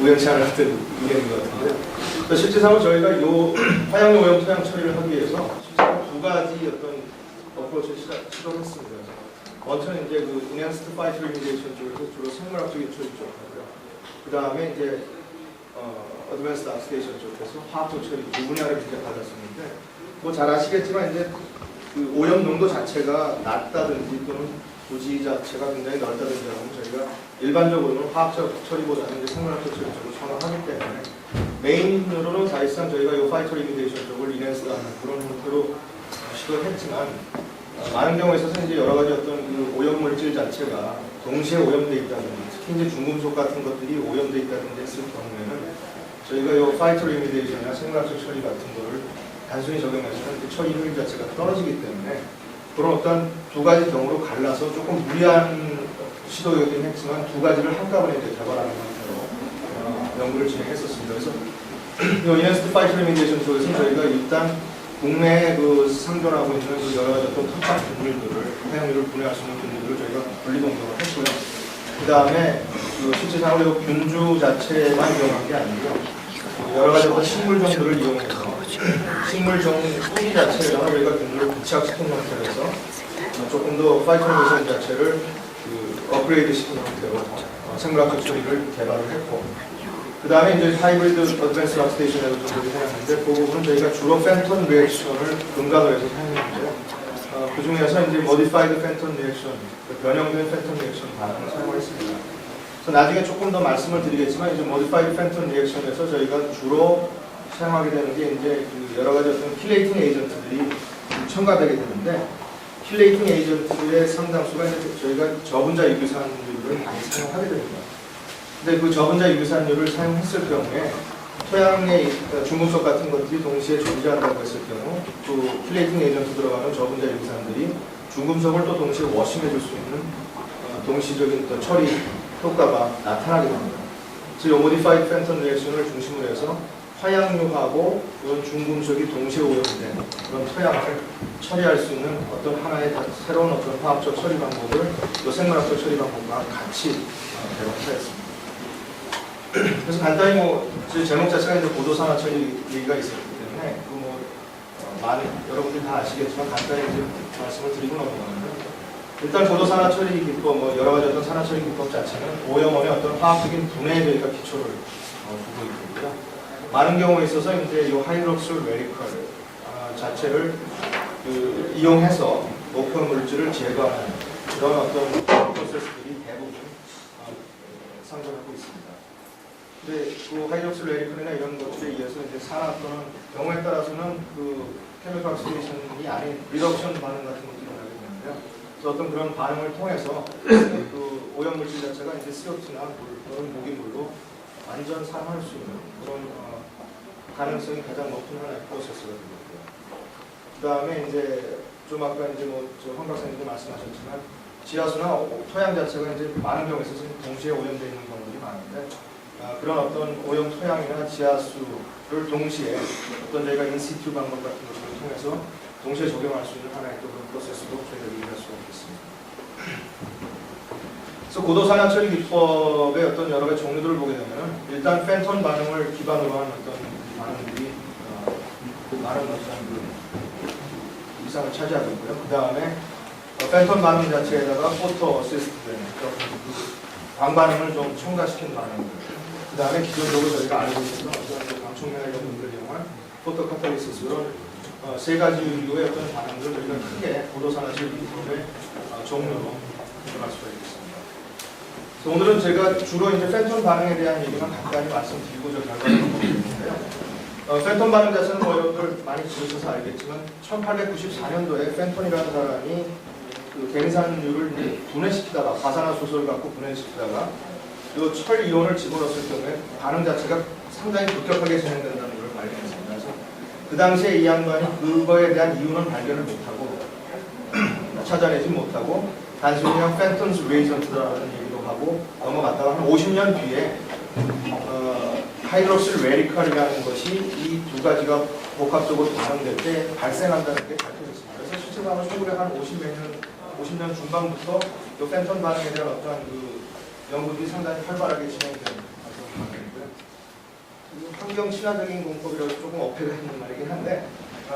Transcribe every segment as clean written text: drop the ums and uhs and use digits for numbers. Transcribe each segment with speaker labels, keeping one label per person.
Speaker 1: 우연치 않은 의견인 것 같은데요. 실제상으로 저희가 이 화양류 오염 토양 처리를 하기 위해서 실제로 두 가지 어떤 어프로치를 시도를 했습니다. 먼저는 이제 그 Enhanced Phyto Remediation 쪽에서 주로 생물학적 처리 쪽 하고요. 그 다음에 이제 Advanced Oxidation 쪽에서 화학적 처리 두 분야를 이제 받았었는데, 뭐 잘 아시겠지만 이제 그 오염 농도 자체가 낮다든지 또는 부지 자체가 굉장히 넓다든지 하면 저희가 일반적으로는 화학적 처리보다는 이제 생물학적 처리 쪽을 선호하기 때문에 메인으로는 사실상 저희가 이 파이터 리미데이션 쪽을 인핸스드하는 그런 형태로 시도를 했지만, 많은 경우에 있어서 이제 여러 가지 어떤 그 오염 물질 자체가 동시에 오염돼 있다든지, 특히 이제 중금속 같은 것들이 오염돼 있다든지 했을 경우에는 저희가 이 파이터 리미데이션이나 생물학적 처리 같은 거를 단순히 적용해서는 그 처리 효율 자체가 떨어지기 때문에 그런 어떤 두 가지 경우로 갈라서 조금 무리한 시도이긴 했지만 두 가지를 한꺼번에 이제 개발하는 형태로 연구를 진행했었습니다. 그래서 이 인핸스드 파이터 리미데이션 쪽에서는 저희가 일단 국내에 그 상존하고 있는 그 여러 가지 어떤 특정 분류들을, 해양류를 분해할 수 있는 분류들을 저희가 분리동작을 했고요. 그 다음에 그 실제상으로 균주 자체만 이용한 게 아니고요. 여러 가지 어떤 식물종들을 이용해서 식물종 뿌리 자체에다가 저희가 균주를 부착시킨 형태로서 조금 더 파이터 리미데이션 자체를 그 업그레이드 시킨 형태로 생물학적 처리를 개발을 했고, 그 다음에 이제 하이브리드 어드밴스 락스테이션에도 좀 사용했는데, 그 부분은 저희가 주로 팬톤 리액션을 근간으로 해서 사용했는데요. 그 중에서 이제 모디파이드 팬톤 리액션, 변형된 팬톤 리액션 반응을 사용했습니다. 그래서 나중에 조금 더 말씀을 드리겠지만, 이제 모디파이드 팬톤 리액션에서 저희가 주로 사용하게 되는 게 이제 그 여러 가지 어떤 킬레이팅 에이전트들이 첨가되게 되는데, 킬레이팅 에이전트의 상당수가 이제 저희가 저분자 유기산류를 많이 사용하게 됩니다. 근데 그 저분자 유기산류를 사용했을 경우에 토양의 중금속 같은 것들이 동시에 존재한다고 했을 경우 또 킬레이팅 에이전트 들어가는 저분자 유기산들이 중금속을 또 동시에 워싱해줄 수 있는 동시적인 또 처리 효과가 나타나게 됩니다. 그래서 이 모디파이드 팬톤 리액션을 중심으로 해서 화양류하고 이런 중금속이 동시에 오염된 그런 토양을 처리할 수 있는 어떤 하나의 새로운 어떤 화학적 처리 방법을 또 생물학적 처리 방법과 같이 개발하였습니다. 그래서 간단히 뭐 제목 자체가 이제 고도산화 처리 얘기가 있었기 때문에 많은 여러분들이 다 아시겠지만 간단히 이제 말씀을 드리고 넘어가는데, 일단 고도산화 처리 기법, 뭐 여러 가지 어떤 산화 처리 기법 자체는 오염원의 어떤 화학적인 분해에 저희가 기초를 두고 있고요. 많은 경우에 있어서 이제 이 하이드록실 레디컬 자체를 이용해서 목표 물질을 제거하는 그런 어떤 프로세스들이 대부분 상존하고 있습니다. 근데 그 하이드록실 레디컬이나 이런 것들에 의해서 이제 산화 또는 경우에 따라서는 그 케미컬 옥시데이션이 아닌 리덕션 반응 같은 것들이 나게 되는데요. 그래서 어떤 그런 반응을 통해서 그 오염 물질 자체가 이제 CO2나 물 또는 모기물로 완전 산화할 수 있는 그런 가능성이 가장 높은 하나의 프로세스가 되고요. 그 다음에 이제 좀 아까 이제 황 박사님도 말씀하셨지만 지하수나 토양 자체가 이제 많은 경우에 있어서 동시에 오염되어 있는 경우들이 많은데, 그런 어떤 오염 토양이나 지하수를 동시에 어떤 저희가 인시튜 방법 같은 것을 통해서 동시에 적용할 수 있는 하나의 또 그런 프로세스도 저희가 얘기할 수가 있겠습니다. 그래서 고도산화 처리 기법의 어떤 여러 가지 종류들을 보게 되면 일단 팬톤 반응을 기반으로 한 어떤 반응들이 많은 어떤 이상을 차지하고 있고요. 그 다음에 팬톤 반응 자체에다가 포토 어시스트된 광반응을 좀 첨가시킨 반응들, 그 다음에 기존적으로 저희가 알고 있는 어떤 방충망 이런 분들을 이용한 포토 카탈리시스, 이런 세 가지 유의 어떤 반응들을 저희가 크게 고도산화 처리 기법의 종류로 구분할 수가 있겠습니다. 그래서 오늘은 제가 주로 이제 팬톤 반응에 대한 얘기만 간단히 말씀드리고 저 결과를 보겠는데요. 팬톤 반응 자체는 뭐 여러분들 많이 들으셔서 알겠지만 1894년도에 팬톤이라는 사람이 그 개미산류를 분해시키다가 과산화수소를 갖고 분해시키다가 이 철 이온을 집어넣었을 경우에 반응 자체가 상당히 급격하게 진행된다는 걸 발견했습니다. 그래서 그 당시에 이 양반이 그거에 대한 이유는 발견을 못하고 찾아내지 못하고 단순히 그냥 팬톤스 레이전트라는 얘기도 하고 넘어갔다가 한 50년 뒤에 하이드록실 레디컬이라는 것이 이 두 가지가 복합적으로 반응될 때 발생한다는 게 밝혀졌습니다. 그래서 실제로 50년 중반부터 이 팬톤 반응에 대한 어떠한 그 연구들이 상당히 활발하게 진행되는 반응이고요. 환경 친화적인 공법이라고 조금 어폐가 있는 말이긴 한데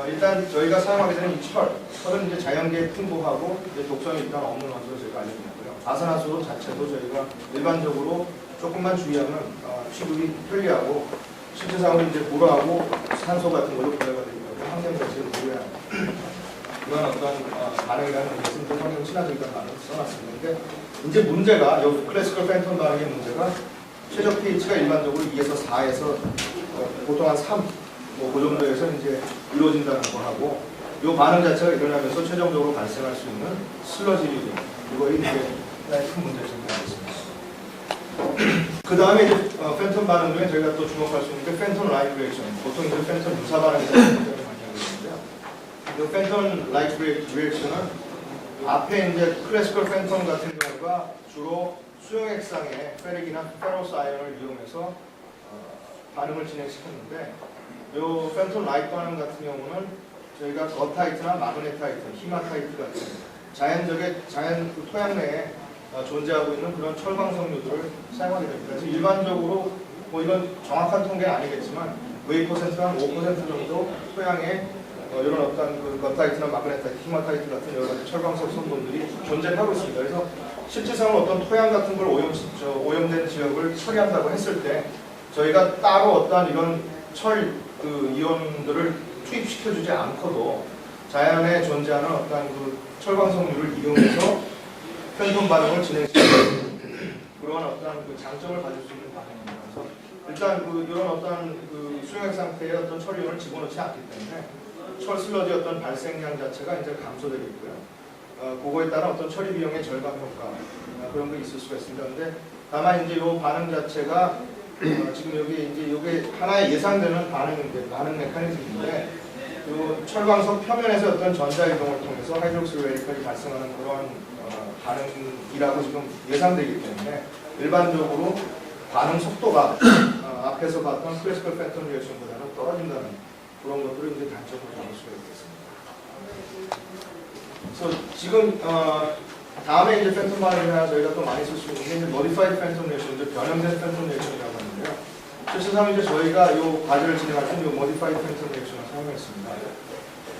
Speaker 1: 일단 저희가 사용하게 되는 이 철은 이제 자연계에 풍부하고 이제 독성이 일단 없는 원소로 저희가 알려져 있고요. 아산화수 자체도 저희가 일반적으로 조금만 주의하면 취급이 편리하고 실제상으로 이제 물하고 산소 같은 걸로 분해가 되기 때문에 환경 자체를 보호해야 이런 어떤 반응이라는 것은 좀 환경 친화적이라는 말을 써놨습니다. 근데 이제 문제가 이 클래시컬 팬텀 반응의 문제가 최적 pH가 일반적으로 2에서 4에서 보통 한 3, 그 정도에서 이제 이루어진다는 거 하고 이 반응 자체가 일어나면서 최종적으로 발생할 수 있는 슬러지류 이거에 이제 하나의 큰 문제점이 되겠습니다. 그 다음에 이제 팬텀 반응 중에 저희가 또 주목할 수 있는 게 팬텀 라이트 리액션. 보통 이제 팬텀 유사 반응이 굉장히 많이 하고 있는데요. 이 팬텀 라이트 리액션은 앞에 이제 클래시컬 팬텀 같은 경우가 주로 수용액상의 페릭이나 페로스 아이언을 이용해서 반응을 진행시켰는데 이 팬텀 라이트 반응 같은 경우는 저희가 거타이트나 마그네타이트, 히마타이트 같은 자연 그 토양 내에 존재하고 있는 그런 철광석류들을 사용하게 됩니다. 그래서 일반적으로 뭐 이런 정확한 통계는 아니겠지만 몇 퍼센트나 5% 정도 토양에 이런 어떤 그 거타이트나 마그네타이트, 히마타이트 같은 여러 가지 철광석 성분들이 존재하고 있습니다. 그래서 실질상으로 어떤 토양 같은 걸 오염된 지역을 처리한다고 했을 때 저희가 따로 어떤 이런 철 이온들을 투입시켜주지 않고도 자연에 존재하는 어떤 그 철광석류를 이용해서 팬텀 반응을 진행시키는 그런 어떤 그 장점을 가질 수 있는 반응입니다. 그래서 일단 이런 어떤 그 수용액 상태의 어떤 철 이온을 집어넣지 않기 때문에 철 슬러지 어떤 발생량 자체가 이제 감소되겠고요. 그거에 따른 어떤 처리 비용의 절감 효과 그런 게 있을 수가 있습니다. 근데 다만 이제 이 반응 자체가 지금 여기 이제 이게 하나의 예상되는 반응 메커니즘인데 이 철광석 표면에서 어떤 전자 이동을 통해서 하이드록시 레디컬이 발생하는 그런 반응이라고 지금 예상되기 때문에 일반적으로 반응 속도가 앞에서 봤던 클래시컬 팬텀 리액션보다는 떨어진다는 그런 것들을 이제 단점으로 잡을 수가 있겠습니다. 그래서 지금 다음에 이제 팬텀 반응이 하나 저희가 또 많이 쓸 수 있는 게 이제 modified 팬텀 리액션, 이제 변형된 팬텀 리액션이라고 하는데요. 실제상 이제 저희가 이 과제를 진행할 때는 이 modified 팬텀 리액션을 사용했습니다.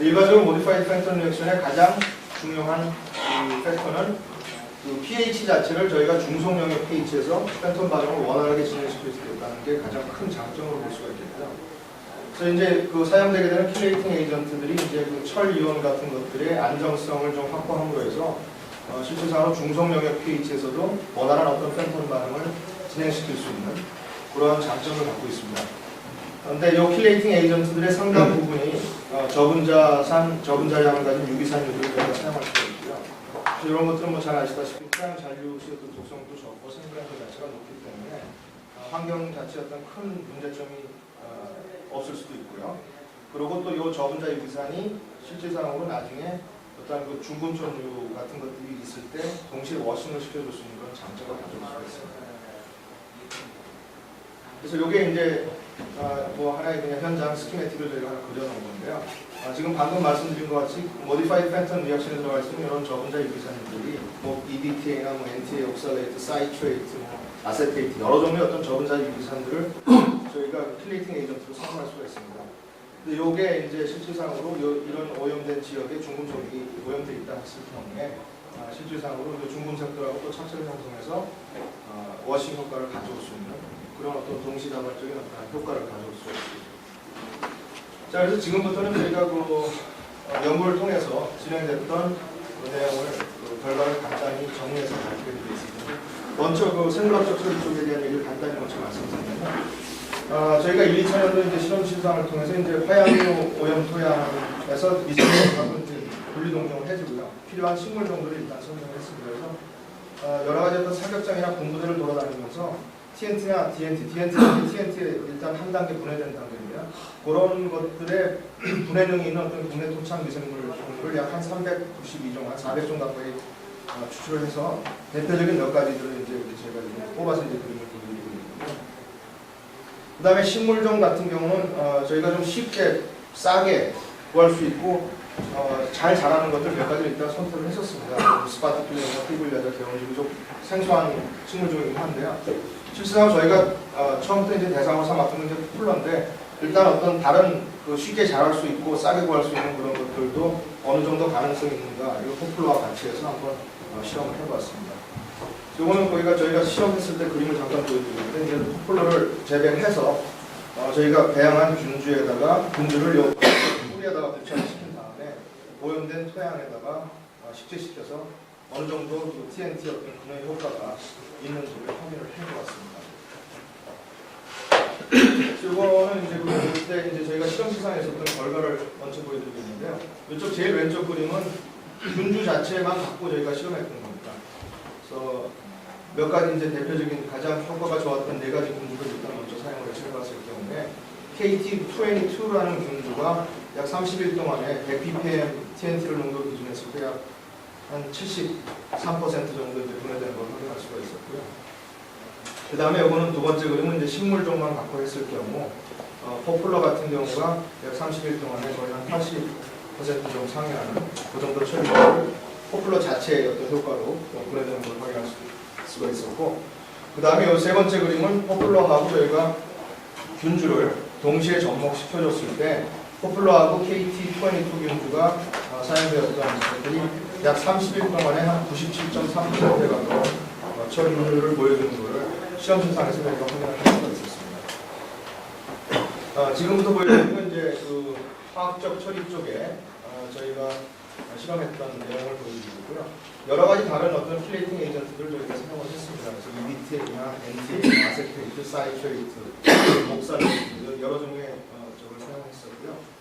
Speaker 1: 일반적으로 modified 팬텀 리액션의 가장 중요한 그 팩터는 그 pH 자체를 저희가 중성영역 pH에서 팬텀 반응을 원활하게 진행시킬 수 있다는 게 가장 큰 장점으로 볼 수가 있겠고요. 그래서 이제 그 사용되게 되는 킬레이팅 에이전트들이 이제 그 철 이온 같은 것들의 안정성을 좀 확보함으로 해서 실질상으로 중성영역 pH에서도 원활한 어떤 팬텀 반응을 진행시킬 수 있는 그런 장점을 갖고 있습니다. 그런데 이 킬레이팅 에이전트들의 상당 부분이 저분자량을 가진 유기산유들을 저희가 사용할 수가 있고요. 이런 것들은 뭐 잘 아시다시피 토양 잔류시의 독성도 적고 생분해도 자체가 높기 때문에 환경 자체에 어떤 큰 문제점이 없을 수도 있고요. 그리고 또 이 저분자 유기산이 실질상으로 나중에 어떤 그 중금촌류 같은 것들이 있을 때 동시에 워싱을 시켜줄 수 있는 그런 장점을 가져올 수가 있습니다. 그래서 이게 이제 뭐 하나의 그냥 현장 스키매틱을 저희가 하나 그려놓은 건데요. 지금 방금 말씀드린 것 같이 modified 팬텀 리액션에 들어가 있는 이런 저분자 유기산들이 뭐 EDTA나 뭐 NTA 옥살레이트, 사이트레이트, 뭐 아세테이트 여러 종류의 어떤 저분자 유기산들을 저희가 킬레이팅 에이전트로 사용할 수가 있습니다. 근데 이게 이제 실질상으로 이런 오염된 지역에 중금속이 오염돼 있다 했을 경우에 실질상으로 중금속들하고 또 착색을 형성해서 워싱 효과를 가져올 수 있는 그런 어떤 동시다발적인 어떤 효과를 가져올 수 있습니다. 자, 그래서 지금부터는 저희가 그 연구를 통해서 진행됐던 그 내용을 결과를 간단히 정리해서 발표해드리겠습니다. 먼저 그 생물학적 처리 쪽에 대한 얘기를 간단히 먼저 말씀드리면 저희가 1, 2차년도 이제 실험 실상을 통해서 이제 화양류 오염 토양에서 미생물하고 분리동정을 해주고요. 필요한 식물 정도를 일단 선정했습니다. 그래서 여러 가지 어떤 사격장이나 본부대를 돌아다니면서 TNT나 TNT에 일단 한 단계 분해된 단계입니다. 그런 것들의 분해능이 있는 어떤 국내 토착 미생물을 약 한 392종, 한 400종 가까이 추출을 해서 대표적인 몇 가지들을 이제 제가 뽑아서 이제 그림을 보여드리고 있고요. 그 다음에 식물종 같은 경우는 저희가 좀 쉽게 싸게 구할 수 있고 잘 자라는 것들 몇 가지를 일단 선택을 했었습니다. 스파티필레나 피블리아자, 개원주기족 생소한 식물종이긴 한데요. 실제로 저희가 처음부터 이제 대상으로 삼았던 게 이제 포플러인데 일단 어떤 다른 그 쉽게 자랄 수 있고 싸게 구할 수 있는 그런 것들도 어느 정도 가능성이 있는가 이거 포플러와 같이 해서 한번 실험을 해봤습니다. 이거는 저희가 실험했을 때 그림을 잠깐 보여드리는데 이제 포플러를 재배해서 저희가 배양한 균주에다가 균주를 요 뿌리에다가 부착시킨 다음에 오염된 토양에다가 식재시켜서 어느 정도 그 TNT 어떤 분해 효과가 있는지를 확인을 해보았습니다. 이거는 이제 그때 이제 저희가 실험 시상에 있었던 결과를 먼저 보여드리고 있는데요. 이쪽 제일 왼쪽 그림은 균주 자체만 갖고 저희가 실험했던 겁니다. 그래서 몇 가지 이제 대표적인 가장 효과가 좋았던 네 가지 균주를 일단 먼저 사용을 해봤을 경우에 KT22라는 균주가 약 30일 동안에 100 ppm TNT를 농도를 기준했을 때 약 한 73% 정도 이제 분해되는 걸 확인할 수가 있었고요. 그 다음에 이거는 두 번째 그림은 이제 식물종만 갖고 했을 경우 포플러 같은 경우가 약 30일 동안에 거의 한 80% 정도 상회하는 그 정도 처리를 포플러 자체의 어떤 효과로 분해되는 걸 확인할 수가 있었고, 그 다음에 이 세 번째 그림은 포플러하고 저희가 균주를 동시에 접목시켜줬을 때 포플러하고 KT22 균주가 사용되었던 것들이 약 30일 동안에 한 97.3%에 가까운 처리를 보여주는 것을 시험 실상에서 저희가 확인할 수가 있었습니다. 지금부터 보여드리는 건 이제 그 화학적 처리 쪽에 저희가 실험했던 내용을 보여드리고요. 여러 가지 다른 어떤 플레이팅 에이전트들을 저희가 사용을 했습니다. 그래서 EDTA나 NTA, 아세테이트, 사이트레이트, 목살레이트 여러 종류의 저걸 사용했었고요.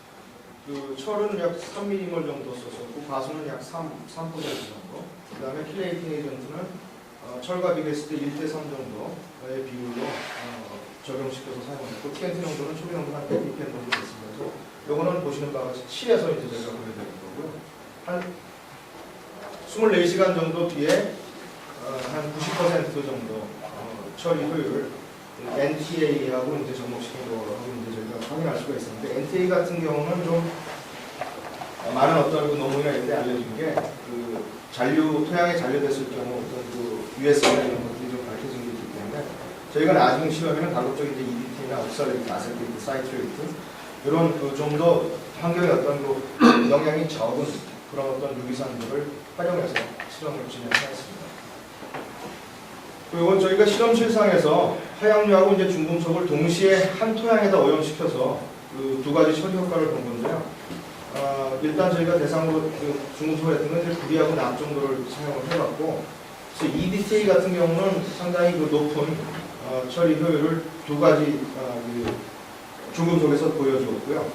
Speaker 1: 그 철은 약 3mm몰 정도 썼었고 가수는 약 3% 정도. 그 다음에 플레이팅 에이전트는 철과 비교했을 때 1대 3 정도의 비율로 적용시켜서 사용했고 TNT 농도는 초기 농도는 한 100ppm 정도 됐습니다. 그래서 요거는 보시는 바와 같이 7에서 이제 저희가 보여드리는 거고요. 한 24시간 정도 뒤에 한 90% 정도 처리 효율을 NTA하고 이제 접목시킨 거라고 이제 저희가 확인할 수가 있었는데, NTA 같은 경우는 좀 많은 어떤 그 논문이나 이런 데 알려진 게 그 토양에 잔류됐을 경우 어떤 그 US나 이런 것들이 좀 밝혀진 게 있기 때문에 저희가 나중 실험에는 가급적 이제 EDT나 옥살레이트, 아세테이트, 사이트레이트 이런 그 좀 더 환경에 어떤 그 영향이 적은 그런 어떤 유기산들을 활용해서 실험을 진행하였습니다. 그리고 저희가 실험실상에서 화약류하고 이제 중금속을 동시에 한 토양에다 오염시켜서 그 두 가지 처리 효과를 본 건데요. 일단 저희가 대상으로 그 중금속을 했던 건 이제 구리하고 납 정도를 사용을 해봤고, 그래서 EDTA 같은 경우는 상당히 그 높은 처리 효율을 두 가지 그 중금속에서 보여주었고요.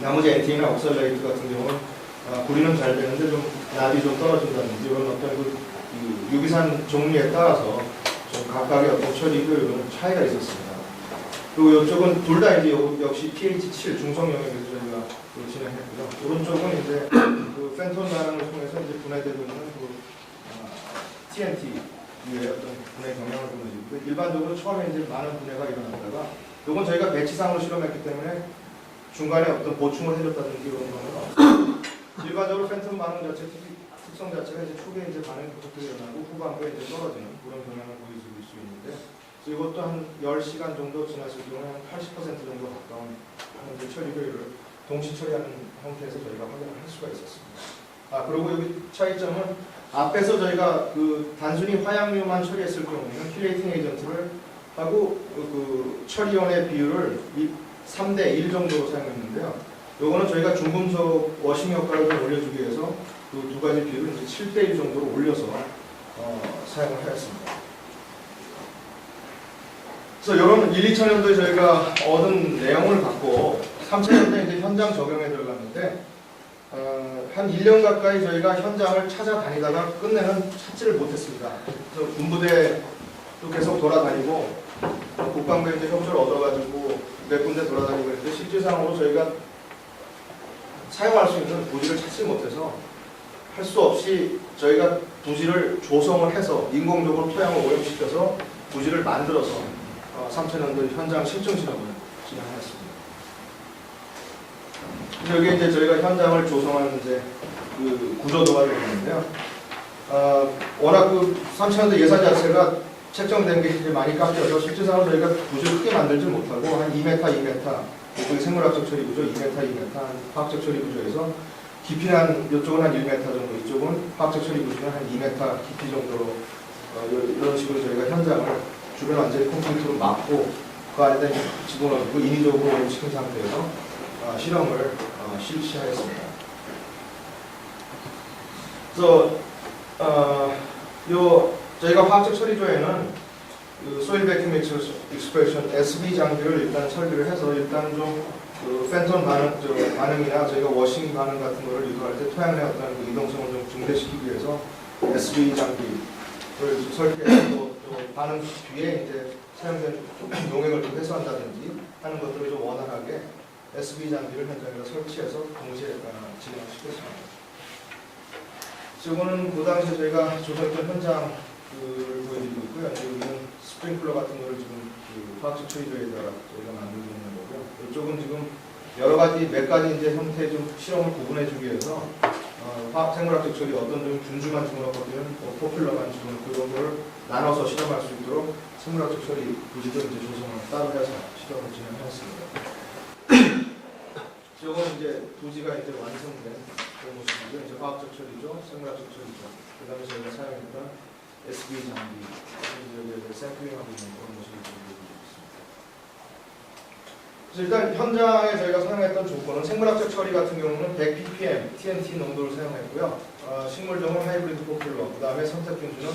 Speaker 1: 나머지 NTA나 옥살레이트 같은 경우는 구리는 잘 되는데 좀 납이 좀 떨어진다든지 이런 어떤 그 유기산 종류에 따라서 좀 각각의 어떤 처리 효율은 차이가 있었습니다. 그리고 이쪽은 둘 다 이제 역시 pH 7 중성 영역에서 저희가 진행했고요. 오른쪽은 이제 그 팬톤 반응을 통해서 이제 분해되고 있는 그 TNT의 어떤 분해 경향을 보여주고, 일반적으로 처음에 이제 많은 분해가 일어났다가 이건 저희가 배치상으로 실험했기 때문에 중간에 어떤 보충을 해줬다든지 이런 거는 일반적으로 팬톤 반응 자체 특성 자체가 이제 초기에 이제 반응이 급속하게 일어나고 후반부에 이제 떨어지는 그런 경향을 보여주고 수 있는데, 이것도 한 10시간 정도 지났을 경우에 한 80% 정도 가까운 이제 처리 효율을 동시 처리하는 형태에서 저희가 확인을 할 수가 있었습니다. 그리고 여기 차이점은 앞에서 저희가 그 단순히 화약류만 처리했을 경우에는 킬레이팅 에이전트를 하고 그 처리원의 비율을 3대 1 정도로 사용했는데요. 요거는 저희가 중금속 워싱 효과를 좀 올려주기 위해서 그 두 가지 비율을 이제 7대 1 정도로 올려서 사용을 하였습니다. 그래서 이런 1, 2000년도에 저희가 얻은 내용을 갖고 3000년도에 이제 현장 적용에 들어갔는데 한 1년 가까이 저희가 현장을 찾아다니다가 끝내는 찾지를 못했습니다. 그래서 군부대도 계속 돌아다니고 국방부에 이제 협조를 얻어가지고 몇 군데 돌아다니고 했는데 실질상으로 저희가 사용할 수 있는 부지를 찾지 못해서 할 수 없이 저희가 부지를 조성을 해서 인공적으로 토양을 오염시켜서 부지를 만들어서 3000년도 현장 실증 실험을 진행하였습니다. 여기 이제 저희가 현장을 조성하는 이제 그 구조도가 되는데요. 워낙 그 3000년도 예산 자체가 책정된 게 이제 많이 깎여서 실질상으로 저희가 구조를 크게 만들지 못하고 한 2m, 2m, 이쪽이 생물학적 처리 구조 2m, 2m, 한 화학적 처리 구조에서 깊이는 한 이쪽은 한 1m 정도, 이쪽은 화학적 처리 구조는 한 2m 깊이 정도로 이런 식으로 저희가 현장을 주변 완전히 콘크리트로 막고 그 안에다 집어넣고 인위적으로 시킨 상태에서 실험을 실시하였습니다. 그래서 저희가 화학적 처리조에는 그 소일 베큐um 익스프레션 SB 장비를 일단 설비를 해서 일단 좀그 팬톤 반응이나 저희가 워싱 반응 같은 거를 유도할 때 토양 내 어떤 그 이동성을 좀 증대시키기 위해서 SB 장비를 설계해서 또 반응 뒤에 이제 사용된 용액을 좀 회수한다든지 하는 것들을 좀 원활하게 SB 장비를 현장에서 설치해서 동시에 진행을 시켰습니다. 이거는 그 당시에 저희가 조사했던 현장을 보여드리고 있고요. 여기는 스프링클러 같은 거를 지금 그 화학적 처리조에다가 저희가 만들고 있는 거고요. 이쪽은 지금 여러 가지 몇 가지 이제 형태의 좀 실험을 구분해주기 위해서 생물학적 처리 어떤 좀 균주만 집어넣거든요. 포퓰러만 집어넣고 이런 걸 나눠서 실험할 수 있도록 생물학적 처리 부지도 이제 조성을 따로 해서 실험을 진행했습니다. 이건 이제 부지가 이제 완성된 그런 모습이죠. 이제 화학적 처리죠, 생물학적 처리죠. 그 다음에 저희가 사용했던 SB 장비, 여기 샘플링하고 있는 그런 모습을 보여드리고 있습니다. 그래서 일단 현장에 저희가 사용했던 조건은 생물학적 처리 같은 경우는 100 ppm TNT 농도를 사용했고요. 식물종은 하이브리드 포퓰러, 그 다음에 선택 균주는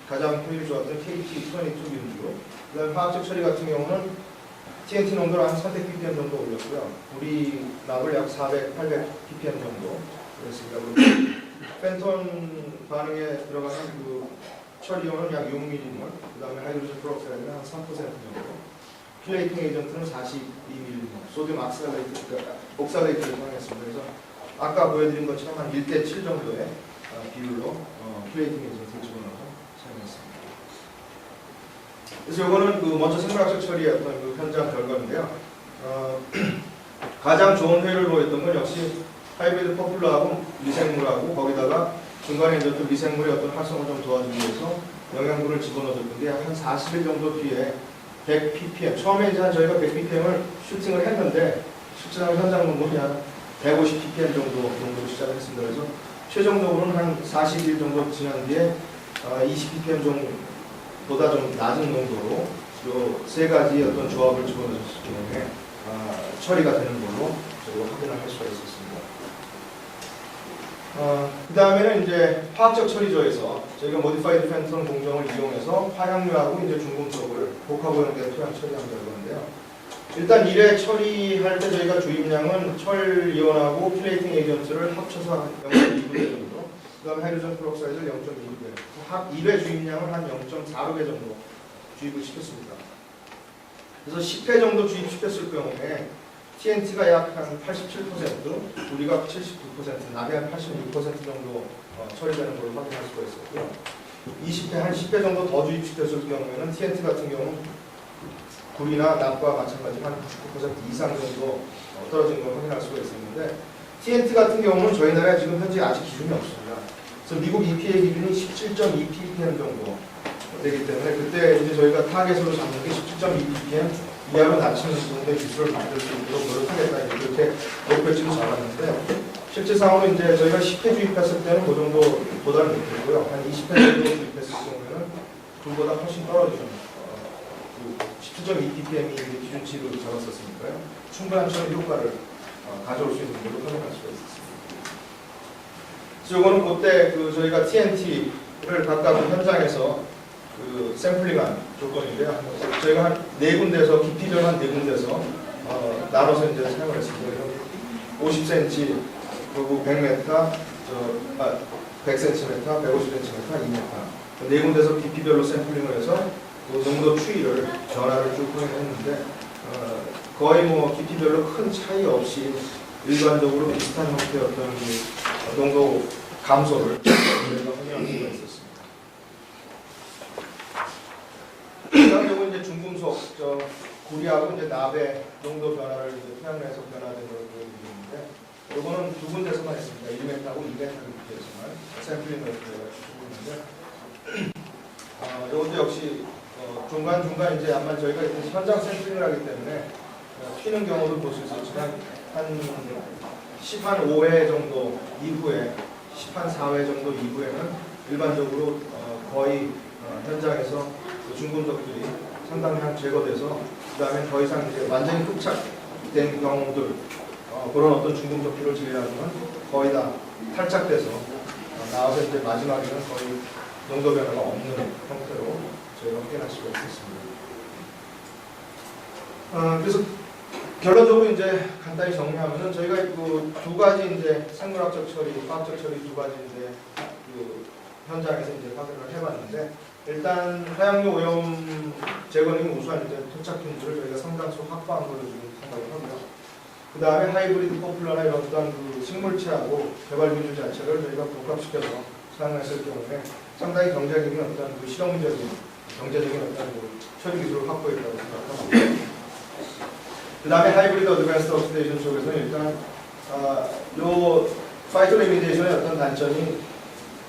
Speaker 1: 가장 효율이 좋았던 KT22 균주, 그 다음에 화학적 처리 같은 경우는 TNT 농도를 한 300 ppm 정도 올렸고요. 우리납을 약 400, 800 ppm 정도 그랬습니다. 펜톤 반응에 들어가는 그 처리용은 약 6mm몰, 그 다음에 하이드로젠 프록사이드는 한 3% 정도, 플레이팅 에이전트는 42mm몰, 소듐 옥살레이트를 사용했습니다. 그래서 아까 보여드린 것처럼 한 1:7 정도의 비율로 플레이팅 에이전트를 집어넣어서 사용했습니다. 그래서 이거는 그 먼저 생물학적 처리의 어떤 그 현장 결과인데요. 가장 좋은 효율을 보였던 건 역시 하이브리드 포퓰러하고 미생물하고 거기다가 중간에 이제 또 미생물의 어떤 활성을 좀 도와주기 위해서 영양분을 집어넣어줬는데 한 40일 정도 뒤에 100 ppm, 처음에 이제 저희가 100 ppm을 슈팅을 했는데 실제로 현장 농도는 한 150 ppm 정도로 시작을 했습니다. 그래서 최종적으로는 한 40일 정도 지난 뒤에 20 ppm 정도보다 좀 낮은 농도로 이 세 가지 어떤 조합을 집어넣었을 경우에 처리가 되는 걸로 저희가 확인을 할 수가 있었습니다. 그 다음에는 이제 화학적 처리조에서 저희가 모디파이드 펜톤 공정을 이용해서 화학류하고 이제 중금속을 복합오염된 토양 처리한 결과인데요. 일단 1회 처리할 때 저희가 주입량은 철 이온하고 플레이팅 에이전트를 합쳐서 0.2배 정도, 그 다음에 하이드로젠 프록사이드를 0.2배, 1회 주입량을 한 0.4배 정도 주입을 시켰습니다. 그래서 10회 정도 주입시켰을 경우에 TNT가 약 한 87%, 우리가 79%, 납이 한 86% 정도 처리되는 걸로 확인할 수가 있었고요. 20회, 한 10회 정도 더 주입시켰을 경우에는 TNT 같은 경우는 구리나 납과 마찬가지로 한 99% 이상 정도 떨어진 걸 확인할 수가 있었는데, TNT 같은 경우는 저희 나라에 지금 현재 아직 기준이 없습니다. 그래서 미국 EPA 기준이 17.2 ppm 정도 되기 때문에 그때 이제 저희가 타겟으로 잡는 게 17.2 ppm 이하로 낮추는 정도의 기술을 만들 수 있도록 노력하겠다 이렇게 목표치를 잡았는데, 실제 상황으로 이제 저희가 10회 주입했을 때는 그 정도보다는 못했고요. 한 20회 정도 주입했을 경우에는 그보다 훨씬 떨어지는 17.2 ppm이 기준치로 잡았었으니까요. 충분한 처리 효과를 가져올 수 있는 걸로 확인할 수가 있었습니다. 그래서 이거는 그때 그 저희가 TNT를 각각 현장에서 그 샘플링한 조건인데요. 저희가 한 4군데에서 깊이별 한 4군데에서 나눠서 이제 사용을 했습니다. 50cm, 그리고 100m, 100cm, 150cm, 2m. 4군데에서 깊이별로 샘플링을 해서 그 농도 추이를 변화를 쭉 확인했는데 거의 뭐 깊이별로 큰 차이 없이 일반적으로 비슷한 형태의 어떤 농도 감소를 저희가 확인할 수가 있었습니다. 그다음에 이제 중금속, 구리하고 이제 납의 농도 변화를 이제 토양내에서 변화된 걸 보여드리는데, 이거는 2군데서만 했습니다. 1m하고 2m에서만 샘플링을 저희가 추출했는데, 이것도 역시 중간중간 이제 아마 저희가 현장 샘플링을 하기 때문에 튀는 경우도 볼 수 있었지만 한 10한 5회 정도 이후에 10한 4회 정도 이후에는 일반적으로 거의 현장에서 그 중금속들이 상당히 제거돼서 그 다음에 더 이상 이제 완전히 흡착된 경우들 그런 어떤 중금속 피로 질이라는 건 거의 다 탈착돼서 나와서 이제 마지막에는 거의 농도 변화가 없는 형태로 저희가 확인할 수가 있습니다. 그래서 결론적으로 이제 간단히 정리하면은 저희가 그 두 가지 이제 생물학적 처리, 화학적 처리 두 가지 이제 그 현장에서 이제 확인을 해봤는데 일단 화양류 오염 제거는 우수한 이제 토착 균들을 저희가 상당수 확보한 걸로 지금 생각을 하고요. 그 다음에 하이브리드 포플러나 이런 어떤 그 식물체하고 개발 균들 자체를 저희가 복합시켜서 사용했을 경우에 상당히 경제적인 어떤 그 실용적인 경제적인 어떤 그 처리 기술을 확보했다고 생각합니다. 그 다음에 하이브리드 어드밴스드 옥시데이션 쪽에서는 일단 요 파이토 리미데이션의 어떤 단점이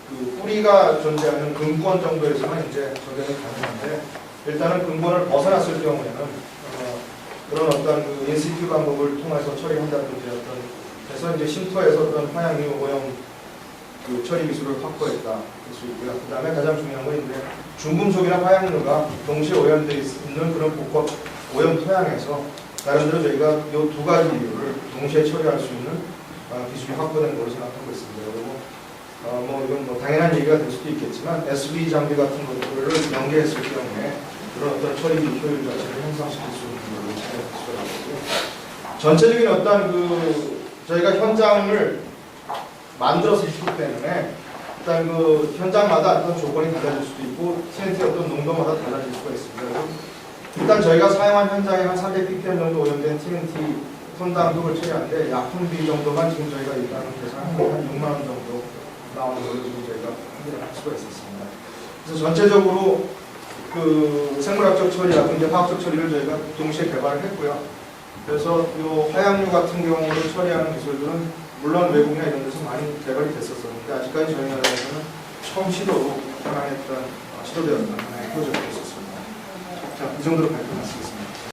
Speaker 1: 그 뿌리가 존재하는 근권 정도에서만 이제 적용이 가능한데 일단은 근권을 벗어났을 경우에는 그런 어떤 그 인시큐 방법을 통해서 처리한다든지 어떤 그래서 이제 쉼터에서 어떤 화양류 오염 그 처리 기술을 확보했다 할 수 있고요. 그 다음에 가장 중요한 건 이제 중금속이나 화양류가 동시에 오염되어 있는 그런 복합 오염 토양에서 나름대로 저희가 이 두 가지 이유를 동시에 처리할 수 있는 기술이 확보된 걸로 생각하고 있습니다. 그리고 뭐 이건 뭐 당연한 얘기가 될 수도 있겠지만 SV 장비 같은 것들을 연계했을 경우에 그런 어떤 처리 효율 자체를 향상시킬 수 있는 걸로 생각할 수가 있고요. 전체적인 어떤 그 저희가 현장을 만들어서 있기 때문에 일단 그 현장마다 어떤 조건이 달라질 수도 있고 TNT의 어떤 농도마다 달라질 수가 있습니다. 일단 저희가 사용한 현장에 한 300ppm 정도 오염된 TNT 톤당독을 처리하는데 약품비 정도만 지금 저희가 일단 계산하면 한 6만 원 정도 나오는 걸로 지금 저희가 확인을 할 수가 있었습니다. 그래서 전체적으로 그 생물학적 처리하고 이제 화학적 처리를 저희가 동시에 개발을 했고요. 그래서 이 화양류 같은 경우를 처리하는 기술들은 물론 외국이나 이런 데서 많이 개발이 됐었었는데 아직까지 저희 나라에서는 처음 시도로 하나의 시도되었던 하나의 프로젝트였습니다. 자, 이 정도로 발표 마치겠습니다.